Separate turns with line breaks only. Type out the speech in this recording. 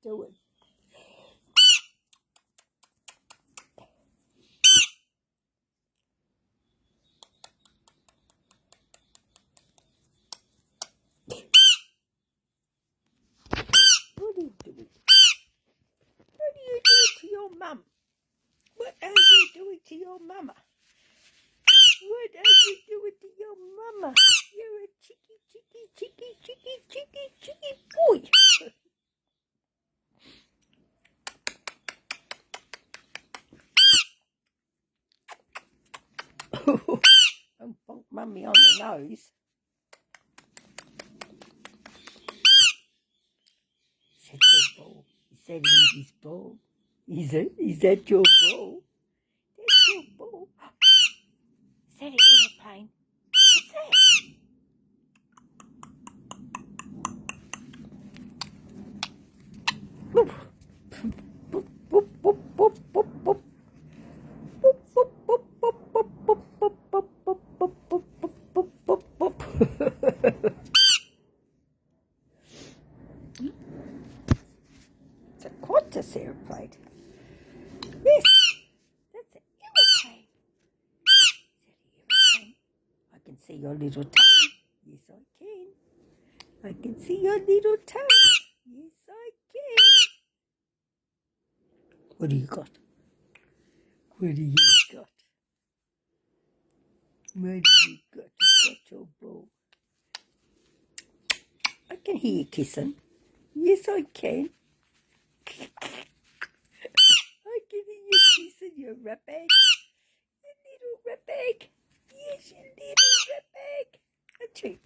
doing? What are you doing? What are you doing to your mum? What are you doing to your mama? What are you doing to your mama? You're a cheeky boy. Don't bonk mummy on the nose. Is that your ball? Is that Lindy's ball? Is that your ball? That's your ball. Is that an aeroplane? What's that? Boop. Boop, boop, boop, boop, boop, boop. Boop, boop, boop, boop, boop, boop, boop, boop, boop, boop, boop, boop, boop, boop. It's a Qantas aeroplane. Yes, that's an aeroplane. Is that an aeroplane? I can see your little tongue. Yes, I can. I can see your little tongue. Yes, I can. What do you got? What do you got? What do you got? You got your ball. I can hear you kissing. Yes, I can. I can hear you kissing your ratbag. You little ratbag. Yes, you little ratbag. A treat.